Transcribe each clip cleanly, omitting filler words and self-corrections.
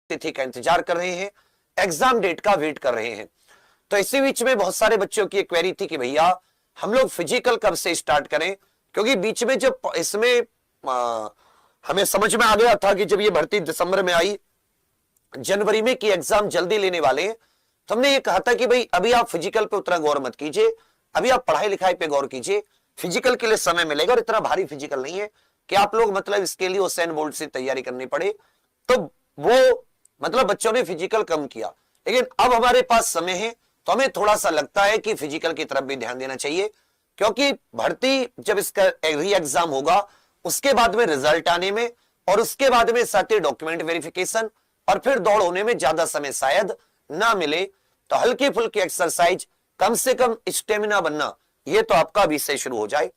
तिथि का इंतजार कर रहे हैं, एग्जाम डेट का वेट कर रहे हैं। तो इसी बीच में बहुत सारे बच्चों की एक क्वेरी थी कि भैया हम लोग फिजिकल कब से स्टार्ट करें, क्योंकि बीच में जब इसमें हमें समझ में आ गया था कि जब ये भर्ती दिसंबर में आई, जनवरी में की एग्जाम जल्दी लेने वाले हैं, तो हमने ये कहा था कि भाई अभी आप फिजिकल पे उतना गौर मत कीजिए, अभी आप पढ़ाई लिखाई पे गौर कीजिए, फिजिकल के लिए समय मिलेगा और इतना भारी फिजिकल नहीं है कि आप लोग मतलब इसके लिए हुसैन बोल्ट से तैयारी करनी पड़े। तो वो मतलब बच्चों ने फिजिकल कम किया, लेकिन अब हमारे पास समय है तो हमें थोड़ा सा लगता है कि फिजिकल की तरफ भी ध्यान देना चाहिए, क्योंकि भर्ती जब इसका री एग्जाम होगा उसके बाद में रिजल्ट आने में और उसके बाद में साथ ही डॉक्यूमेंट वेरिफिकेशन और फिर दौड़ होने में ज्यादा समय शायद ना मिले। तो हल्की फुल्की एक्सरसाइज, कम से कम स्टेमिना बनना, ये तो आपका अभी से शुरू हो जाए।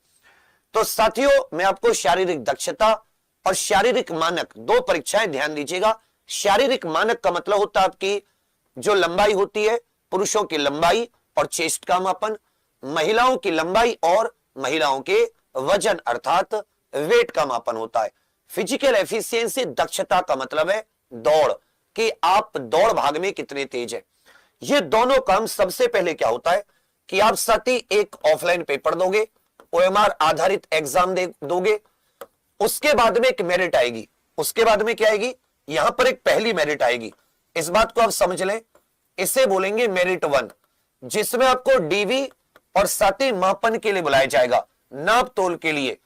तो साथियों मैं आपको शारीरिक दक्षता और शारीरिक मानक दो परीक्षाएं ध्यान दीजिएगा। शारीरिक मानक का मतलब होता है आपकी जो लंबाई होती है, पुरुषों की लंबाई और चेस्ट का मापन, महिलाओं की लंबाई और महिलाओं के वजन अर्थात वेट का मापन होता है। फिजिकल एफिशिएंसी दक्षता का मतलब है दौड़, कि आप दौड़ भाग में कितने तेज है। ये दोनों काम सबसे पहले क्या होता है कि आप साथ ही एक ऑफलाइन पेपर दोगे, ओएमआर आधारित एग्जाम दोगे, उसके बाद में एक मेरिट आएगी। उसके बाद में क्या आएगी, यहां पर एक पहली मेरिट आएगी, इस बात को आप समझ लें, इसे बोलेंगे मेरिट 1, जिसमें आपको डीवी और साथ ही मापन के लिए बुलाया जाएगा, नाप तोल के लिए।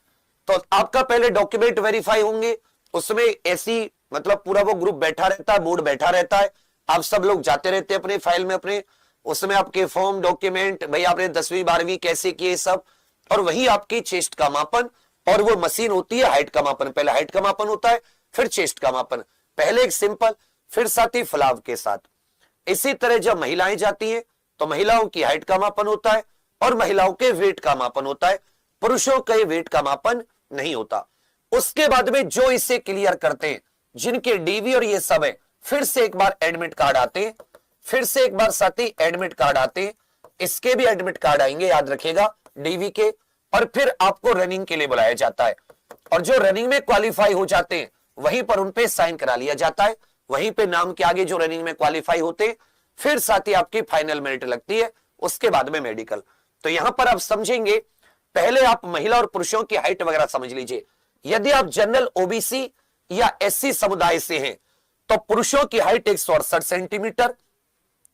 तो आपका पहले डॉक्यूमेंट वेरीफाई होंगे, उसमें ऐसी मतलब पूरा वो ग्रुप बैठा रहता है, बोर्ड बैठा रहता है, आप सब लोग जाते रहते हैं अपने फाइल में अपने, उसमें आपके फॉर्म डॉक्यूमेंट, भाई आपने 10वीं 12वीं कैसे किए सब, और वही आपकी चेस्ट का मापन, और वो मशीन होती है हाइट का मापन, पहले हाइट का मापन होता है फिर चेस्ट का मापन, पहले एक सिंपल फिर साथ ही फलाव के साथ। इसी तरह जब महिलाएं जाती हैं तो महिलाओं की हाइट का मापन होता है और महिलाओं के वेट का मापन होता है, पुरुषों के वेट का मापन नहीं होता। उसके बाद में जो इसे क्लियर करते हैं, जिनके डीवी और ये सब है, फिर से एक बार एडमिट कार्ड आते हैं, फिर से एक बार साथ ही एडमिट कार्ड आते हैं, इसके भी एडमिट कार्ड आएंगे, याद रखिएगा डीवी के, और फिर आपको रनिंग के लिए बुलाया जाता है, और जो रनिंग में क्वालिफाई हो जाते हैं वहीं पर उनपे साइन करा लिया जाता है, वहीं पे नाम के आगे जो रनिंग में क्वालिफाई होते हैं, फिर साथ ही आपकी फाइनल मेरिट लगती है, उसके बाद में मेडिकल। तो यहां पर आप समझेंगे, पहले आप महिला और पुरुषों की हाइट वगैरह समझ लीजिए। यदि आप जनरल ओबीसी या एससी समुदाय से हैं तो पुरुषों की हाइट 168 सेंटीमीटर,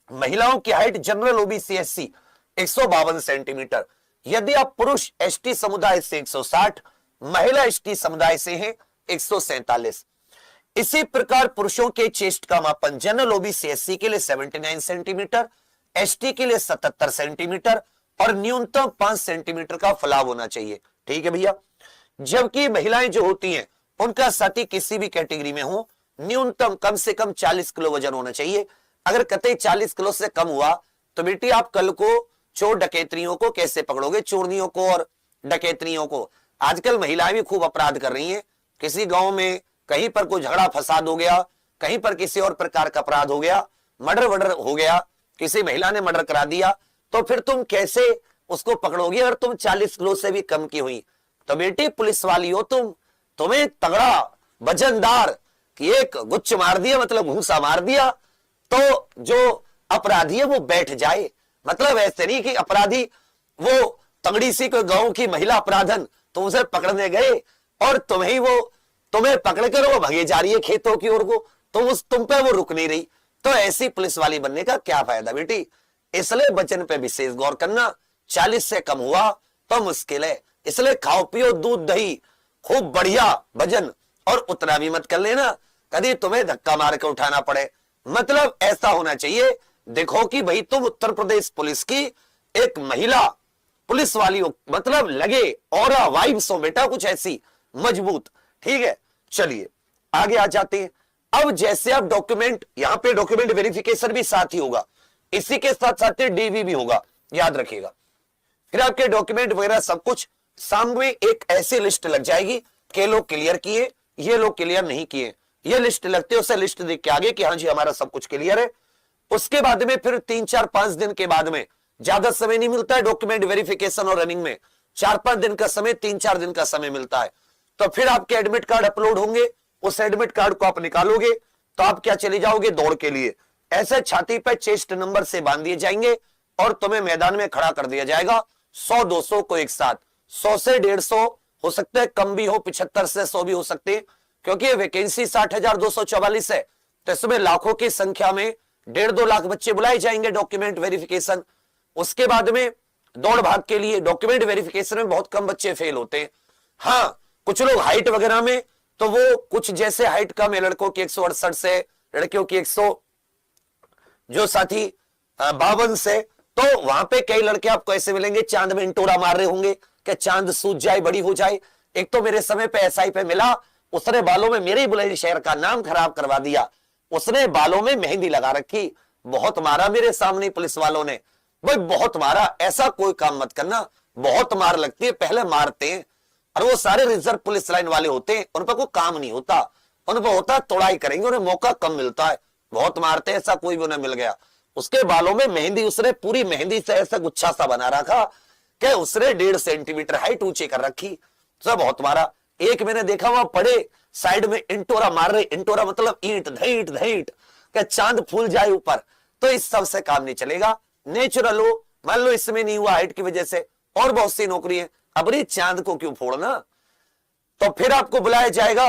महिलाओं की height general OBC SC 152 centimetre. यदि आप पुरुष एसटी समुदाय से 160, महिला एसटी समुदाय से हैं 147। इसी प्रकार पुरुषों के चेस्ट का मापन जनरल ओबीसी एससी के लिए 79 सेंटीमीटर, एसटी के लिए 77 सेंटीमीटर और न्यूनतम 5 सेंटीमीटर का फलाव होना चाहिए। ठीक है भैया। जबकि महिलाएं जो होती हैं उनका साथी किसी भी कैटेगरी में हो, न्यूनतम कम से कम 40 किलो वजन होना चाहिए। अगर कतई 40 किलो से कम हुआ तो बेटी आप कल को चोर डकैतियों को कैसे पकड़ोगे, चोरनियों को और डकैतियों को। आजकल महिलाएं भी खूब अपराध कर रही हैं, किसी गांव में कहीं पर कोई झगड़ा फसाद हो गया, कहीं पर किसी और प्रकार का अपराध हो गया, मर्डर वर्डर हो गया, किसी महिला ने मर्डर करा दिया, तो फिर तुम कैसे उसको पकड़ोगे अगर तुम 40 किलो से भी कम की हुई। तो बेटी पुलिस वाली हो तुम, तुम्हें तगड़ा वजनदार कि एक गुच्छ मार दिया मतलब घूसा मार दिया तो जो अपराधी है वो बैठ जाए। मतलब ऐसे नहीं कि अपराधी वो तगड़ी सी कोई गांव की महिला अपराधन तुम उसे पकड़ने गए और तुम्हें पकड़कर वो भगे जा रही है खेतों की ओर को, तुम पे वो रुक नहीं रही, तो ऐसी पुलिस वाली बनने का क्या फायदा बेटी। इसलिए वजन पे विशेष गौर करना, 40 से कम हुआ तो मुश्किल है, इसलिए खाओ पियो दूध दही खूब बढ़िया वजन, और उतना भी मत कर लेना कभी तुम्हें धक्का मार के उठाना पड़े। मतलब ऐसा होना चाहिए, देखो कि भाई तुम उत्तर प्रदेश पुलिस की एक महिला पुलिस वाली हो, मतलब लगे और वाइब्स हो बेटा कुछ ऐसी मजबूत। ठीक है, चलिए आगे आ जाते हैं। अब जैसे आप डॉक्यूमेंट, यहां पे डॉक्यूमेंट वेरिफिकेशन भी साथ ही होगा, इसी के साथ साथ डीवी भी होगा, याद रखिएगा। फिर आपके डॉक्यूमेंट वगैरह सब कुछ सामने एक ऐसी लिस्ट लग जाएगी कि लोग क्लियर किए, ये लोग क्लियर नहीं किए, ये लिस्ट लगते है, उसे लिस्ट देख के आगे कि हाँ जी हमारा सब कुछ क्लियर है। उसके बाद में फिर 3-4-5 दिन के बाद में, ज्यादा समय नहीं मिलता है डॉक्यूमेंट वेरिफिकेशन और रनिंग में, 4-5 दिन का समय, 3-4 दिन का समय मिलता है। तो फिर आपके एडमिट कार्ड अपलोड होंगे, उस एडमिट कार्ड को आप निकालोगे तो आप क्या चले जाओगे दौड़ के लिए। ऐसे छाती पे चेस्ट नंबर से बांध दिए जाएंगे और तुम्हें मैदान में खड़ा कर दिया जाएगा 100-200 को एक साथ। 100 से 150 हो सकता है, कम भी हो, 75 से 100 भी हो सकते हैं, क्योंकि ये वैकेंसी 60,244 है। तो इसमें लाखों की संख्या में 1.5-2 लाख बच्चे बुलाए जाएंगे डॉक्यूमेंट वेरिफिकेशन। उसके बाद में दौड़ भाग के लिए डॉक्यूमेंट वेरिफिकेशन में बहुत कम बच्चे फेल होते हैं। हाँ, कुछ लोग हाइट वगैरह में, तो वो कुछ जैसे हाइट कम है, लड़कों की 168 से, लड़कियों की 100 जो साथी 52 से, तो वहां पे कई लड़के आपको ऐसे मिलेंगे चांद में इंटोरा मार रहे होंगे कि चांद सूझ जाए, बड़ी हो जाए। एक तो मेरे समय पे एसआई पे मिला, उसने बालों में मेरे ही बुलंदशहर का नाम खराब करवा दिया। उसने बालों में मेहंदी लगा रखी, बहुत मारा मेरे सामने पुलिस वालों ने, भाई बहुत मारा। ऐसा कोई काम मत करना, बहुत मार लगती है, पहले मारते हैं। और वो सारे रिजर्व पुलिस लाइन वाले होते हैं, उन पर कोई काम नहीं होता, उन पर होता तोड़ाई करेंगे, उन्हें मौका कम मिलता है, बहुत मारते हैं। ऐसा कोई भी उन्हें मिल गया। उसके बालों में मेहंदी, उसने पूरी मेहंदी से ऐसा गुच्छा सा बना रखा कि उसने 1.5 सेंटीमीटर हाइट ऊंची कर रखी। सब बहुत मारा। एक मैंने देखा वहां पड़े साइड में इंटोरा मार रहे, इंटोरा मतलब ईंट धईट धईट कि चांद फूल जाए ऊपर। तो इस सब से काम नहीं चलेगा। नेचुरल हो, मान लो इसमें नहीं हुआ हाइट की वजह से, और बहुत सी नौकरी है, अब चांद को क्यों फोड़ना। तो फिर आपको बुलाया जाएगा